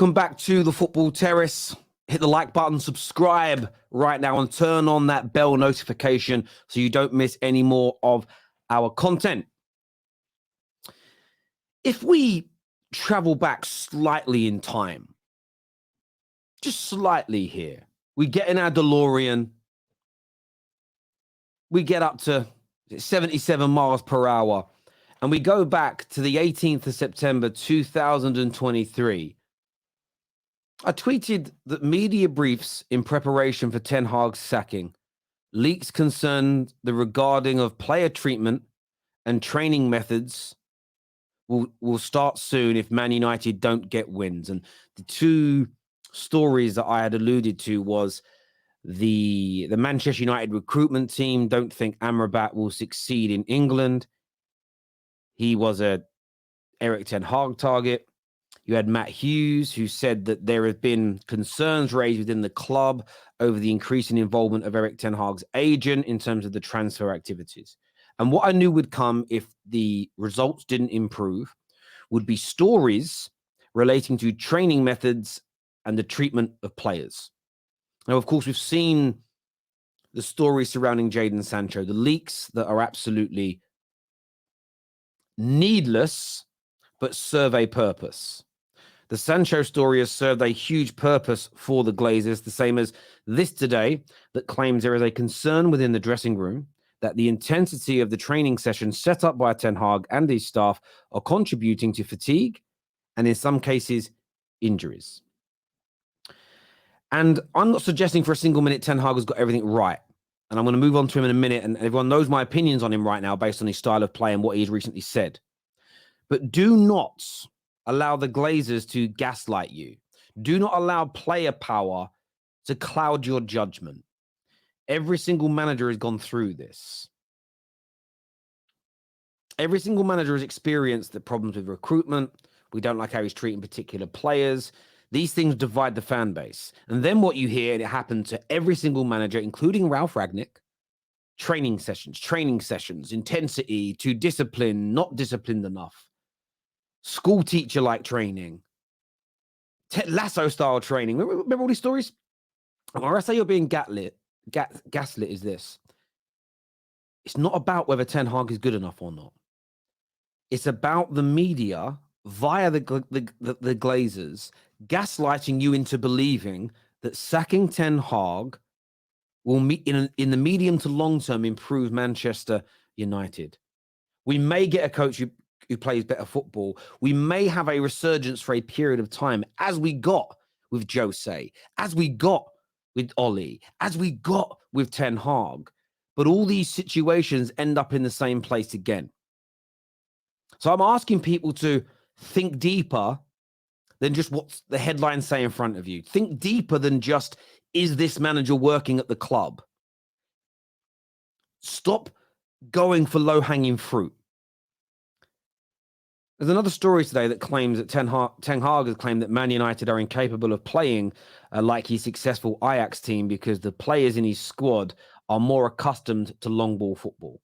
Welcome back to the Football Terrace. Hit the like button, subscribe right now, and turn on that bell notification so you don't miss any more of our content. If we travel back slightly in time, just slightly here, we get in our DeLorean, we get up to 77 miles per hour, and we go back to the 18th of September, 2023. I tweeted that media briefs in preparation for Ten Hag's sacking, leaks concerned the regarding of player treatment and training methods will start soon if Man United don't get wins. And the two stories that I had alluded to was the Manchester United recruitment team don't think Amrabat will succeed in England. He was a Erik Ten Hag target. You had Matt Hughes, who said that there have been concerns raised within the club over the increasing involvement of Erik Ten Hag's agent in terms of the transfer activities. And what I knew would come if the results didn't improve would be stories relating to training methods and the treatment of players. Now, of course, we've seen the stories surrounding Jadon Sancho, the leaks that are absolutely needless, but serve a purpose. The Sancho story has served a huge purpose for the Glazers, the same as this today that claims there is a concern within the dressing room that the intensity of the training sessions set up by Ten Hag and his staff are contributing to fatigue and, in some cases, injuries. And I'm not suggesting for a single minute Ten Hag has got everything right. And I'm going to move on to him in a minute, and everyone knows my opinions on him right now based on his style of play and what he's recently said. But do not allow the Glazers to gaslight you. Do not allow player power to cloud your judgment. Every single manager has gone through this. Every single manager has experienced the problems with recruitment. We don't like how he's treating particular players. These things divide the fan base. And then what you hear, and it happened to every single manager, including Ralf Rangnick, training sessions, intensity, too disciplined, not disciplined enough. School teacher-like training, Lasso style training. Remember all these stories? When I say you're being gaslit is this. It's not about whether Ten Hag is good enough or not. It's about the media via the Glazers gaslighting you into believing that sacking Ten Hag will in the medium to long term improve Manchester United. We may get a coach who plays better football. We may have a resurgence for a period of time, as we got with Jose, as we got with Oli, as we got with Ten Hag. But all these situations end up in the same place again. So I'm asking people to think deeper than just what the headlines say in front of you. Think deeper than just, is this manager working at the club? Stop going for low-hanging fruit. There's another story today that claims that Ten Hag has claimed that Man United are incapable of playing like his successful Ajax team because the players in his squad are more accustomed to long ball football.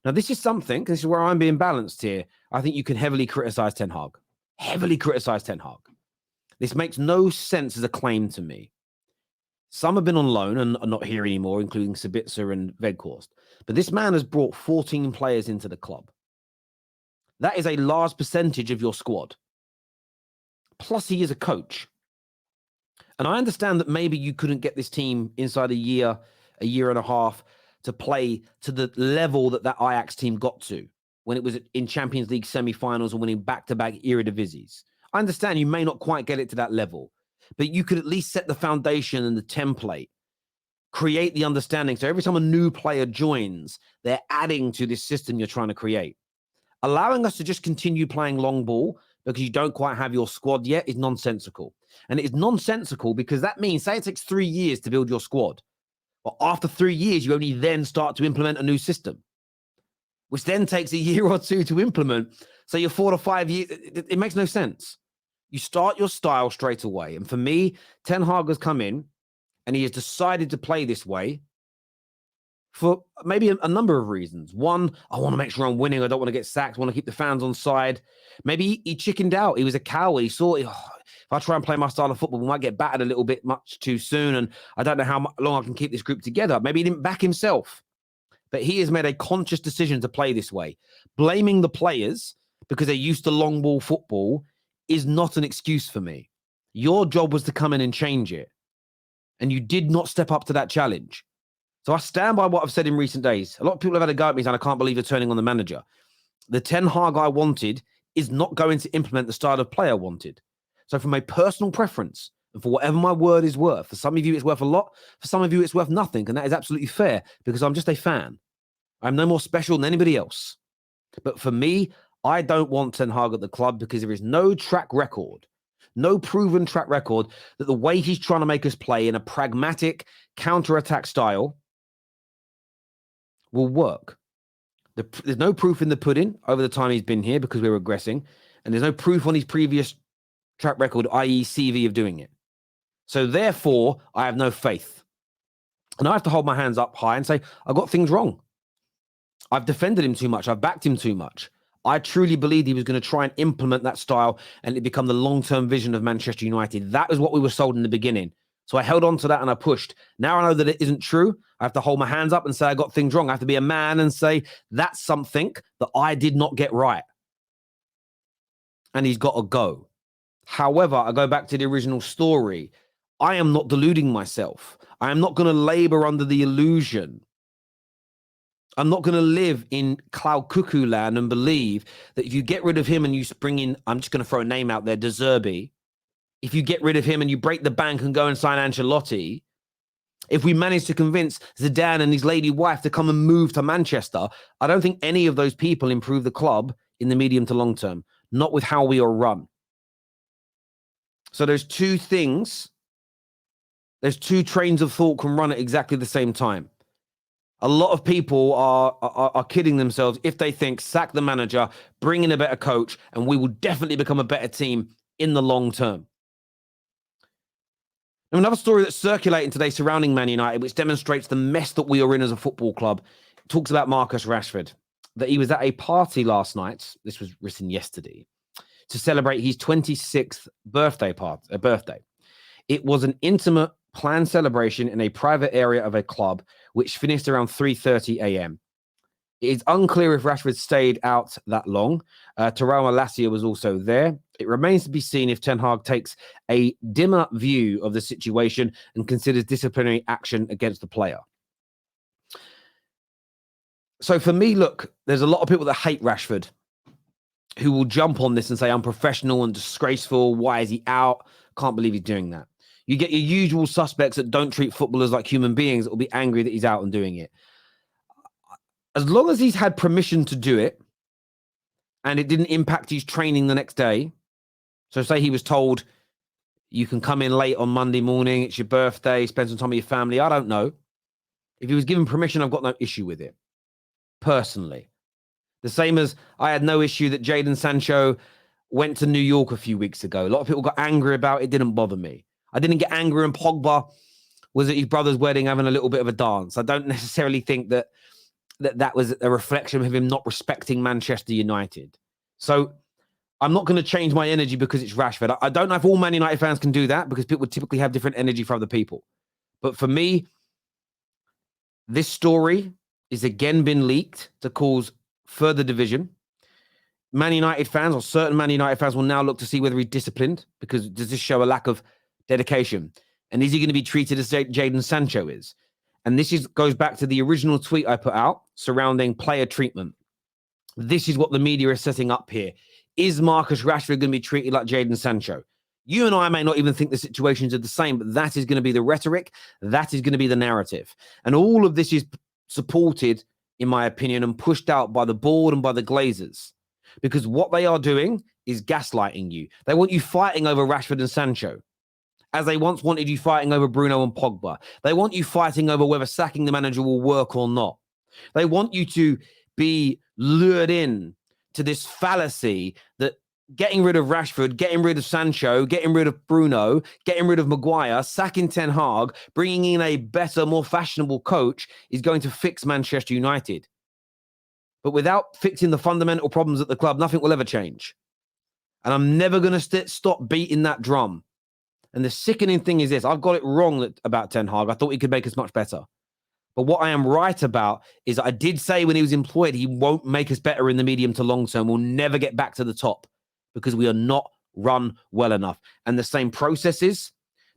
Now, this is where I'm being balanced here. I think you can heavily criticize Ten Hag. Heavily criticize Ten Hag. This makes no sense as a claim to me. Some have been on loan and are not here anymore, including Sabitzer and Weghorst. But this man has brought 14 players into the club. That is a large percentage of your squad. Plus, he is a coach. And I understand that maybe you couldn't get this team inside a year and a half to play to the level that Ajax team got to when it was in Champions League semi-finals and winning back-to-back Eredivisie. I understand you may not quite get it to that level, but you could at least set the foundation and the template, create the understanding. So every time a new player joins, they're adding to this system you're trying to create. Allowing us to just continue playing long ball because you don't quite have your squad yet is nonsensical. And it is nonsensical because that means, say it takes 3 years to build your squad. Well, after 3 years, you only then start to implement a new system, which then takes a year or two to implement. So you're 4 to 5 years. It makes no sense. You start your style straight away. And for me, Ten Hag has come in and he has decided to play this way for maybe a number of reasons. One, I want to make sure I'm winning. I don't want to get sacked. I want to keep the fans on side. Maybe he chickened out. He was a coward. He saw If I try and play my style of football, we might get battered a little bit much too soon. And I don't know how long I can keep this group together. Maybe he didn't back himself. But he has made a conscious decision to play this way. Blaming the players because they're used to long ball football is not an excuse for me. Your job was to come in and change it. And you did not step up to that challenge. So I stand by what I've said in recent days. A lot of people have had a go at me saying, I can't believe you're turning on the manager. The Ten Hag I wanted is not going to implement the style of play I wanted. So from a personal preference, and for whatever my word is worth, for some of you it's worth a lot, for some of you it's worth nothing, and that is absolutely fair because I'm just a fan. I'm no more special than anybody else. But for me, I don't want Ten Hag at the club because there is no track record, no proven track record that the way he's trying to make us play in a pragmatic counter-attack style will work. There's no proof in the pudding over the time he's been here because we're regressing, and there's no proof on his previous track record, i.e. CV, of doing it. So therefore, I have no faith. And I have to hold my hands up high and say, I got things wrong. I've defended him too much. I've backed him too much. I truly believed he was going to try and implement that style and it become the long-term vision of Manchester United. That was what we were sold in the beginning. So I held on to that and I pushed. Now I know that it isn't true. I have to hold my hands up and say I got things wrong. I have to be a man and say that's something that I did not get right. And he's got to go. However, I go back to the original story. I am not deluding myself. I am not going to labor under the illusion. I'm not going to live in cloud cuckoo land and believe that if you get rid of him and you bring in, I'm just going to throw a name out there, De Zerbi. If you get rid of him and you break the bank and go and sign Ancelotti, if we manage to convince Zidane and his lady wife to come and move to Manchester, I don't think any of those people improve the club in the medium to long term, not with how we are run. So there's two things, there's two trains of thought can run at exactly the same time. A lot of people are kidding themselves if they think sack the manager, bring in a better coach, and we will definitely become a better team in the long term. Now, another story that's circulating today surrounding Man United, which demonstrates the mess that we are in as a football club, talks about Marcus Rashford, that he was at a party last night, this was written yesterday, to celebrate his 26th birthday. It was an intimate planned celebration in a private area of a club, which finished around 3:30 a.m. It is unclear if Rashford stayed out that long. Terrell Malacia was also there. It remains to be seen if Ten Hag takes a dimmer view of the situation and considers disciplinary action against the player. So for me, look, there's a lot of people that hate Rashford who will jump on this and say unprofessional and disgraceful. Why is he out? Can't believe he's doing that. You get your usual suspects that don't treat footballers like human beings that will be angry that he's out and doing it. As long as he's had permission to do it and it didn't impact his training the next day. So say he was told, you can come in late on Monday morning, it's your birthday, spend some time with your family. I don't know. If he was given permission, I've got no issue with it, personally. The same as I had no issue that Jadon Sancho went to New York a few weeks ago. A lot of people got angry about it. It didn't bother me. I didn't get angry when Pogba was at his brother's wedding having a little bit of a dance. I don't necessarily think that was a reflection of him not respecting Manchester United. So I'm not going to change my energy because it's Rashford. I don't know if all Man United fans can do that because people typically have different energy for other people. But for me, this story is again been leaked to cause further division. Man United fans or certain Man United fans will now look to see whether he's disciplined because does this show a lack of dedication? And is he going to be treated as Jadon Sancho is? And this goes back to the original tweet I put out surrounding player treatment. This is what the media is setting up here. Is Marcus Rashford going to be treated like Jadon Sancho? You and I may not even think the situations are the same, but that is going to be the rhetoric. That is going to be the narrative. And all of this is supported, in my opinion, and pushed out by the board and by the Glazers. Because what they are doing is gaslighting you. They want you fighting over Rashford and Sancho, as they once wanted you fighting over Bruno and Pogba. They want you fighting over whether sacking the manager will work or not. They want you to be lured in to this fallacy that getting rid of Rashford, getting rid of Sancho, getting rid of Bruno, getting rid of Maguire, sacking Ten Hag, bringing in a better, more fashionable coach is going to fix Manchester United. But without fixing the fundamental problems at the club, nothing will ever change. And I'm never going to stop beating that drum. And the sickening thing is this. I've got it wrong about Ten Hag. I thought he could make us much better. But what I am right about is I did say when he was employed, he won't make us better in the medium to long term. We'll never get back to the top because we are not run well enough. And the same processes,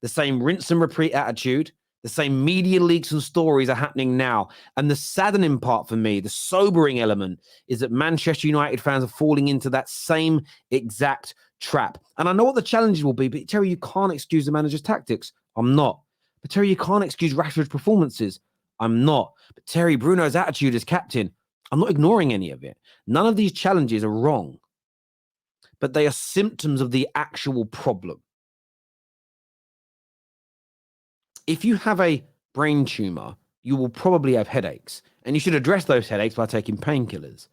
the same rinse and repeat attitude, the same media leaks and stories are happening now. And the saddening part for me, the sobering element, is that Manchester United fans are falling into that same exact trap. And I know what the challenges will be, but Terry, you can't excuse the manager's tactics. I'm not. But Terry, you can't excuse Rashford's performances. I'm not. But Terry, Bruno's attitude as captain, I'm not ignoring any of it. None of these challenges are wrong, but they are symptoms of the actual problem. If you have a brain tumor, you will probably have headaches, and you should address those headaches by taking painkillers.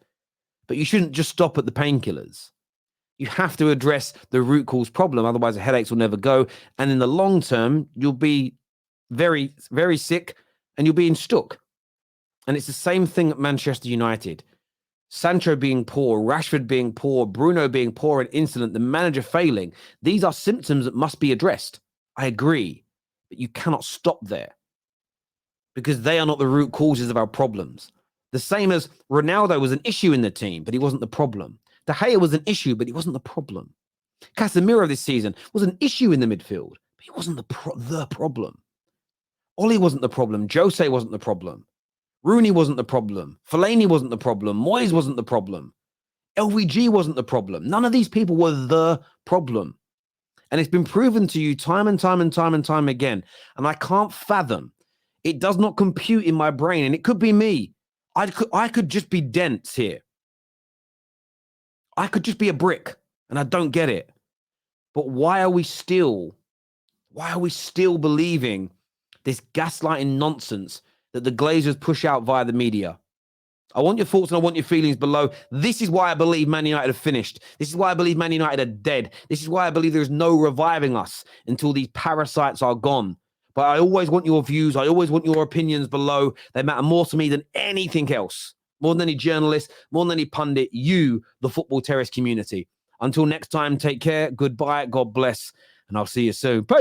But you shouldn't just stop at the painkillers. You have to address the root cause problem, otherwise the headaches will never go. And in the long term, you'll be very, very sick and you'll be stuck. And it's the same thing at Manchester United. Sancho being poor, Rashford being poor, Bruno being poor and insolent, the manager failing. These are symptoms that must be addressed. I agree. But you cannot stop there because they are not the root causes of our problems. The same as Ronaldo was an issue in the team, but he wasn't the problem. De Gea was an issue, but he wasn't the problem. Casemiro this season was an issue in the midfield, but he wasn't the problem. Oli wasn't the problem. Jose wasn't the problem. Rooney wasn't the problem. Fellaini wasn't the problem. Moyes wasn't the problem. LVG wasn't the problem. None of these people were the problem. And it's been proven to you time and time and time and time again. And I can't fathom. It does not compute in my brain. And it could be me. I could just be dense here. I could just be a brick. And I don't get it. But why are we still believing this gaslighting nonsense that the Glazers push out via the media? I want your thoughts and I want your feelings below. This is why I believe Man United have finished. This is why I believe Man United are dead. This is why I believe there's no reviving us until these parasites are gone. But I always want your views. I always want your opinions below. They matter more to me than anything else. More than any journalist, more than any pundit, you, the Football Terrace community. Until next time, take care. Goodbye. God bless. And I'll see you soon. Peace.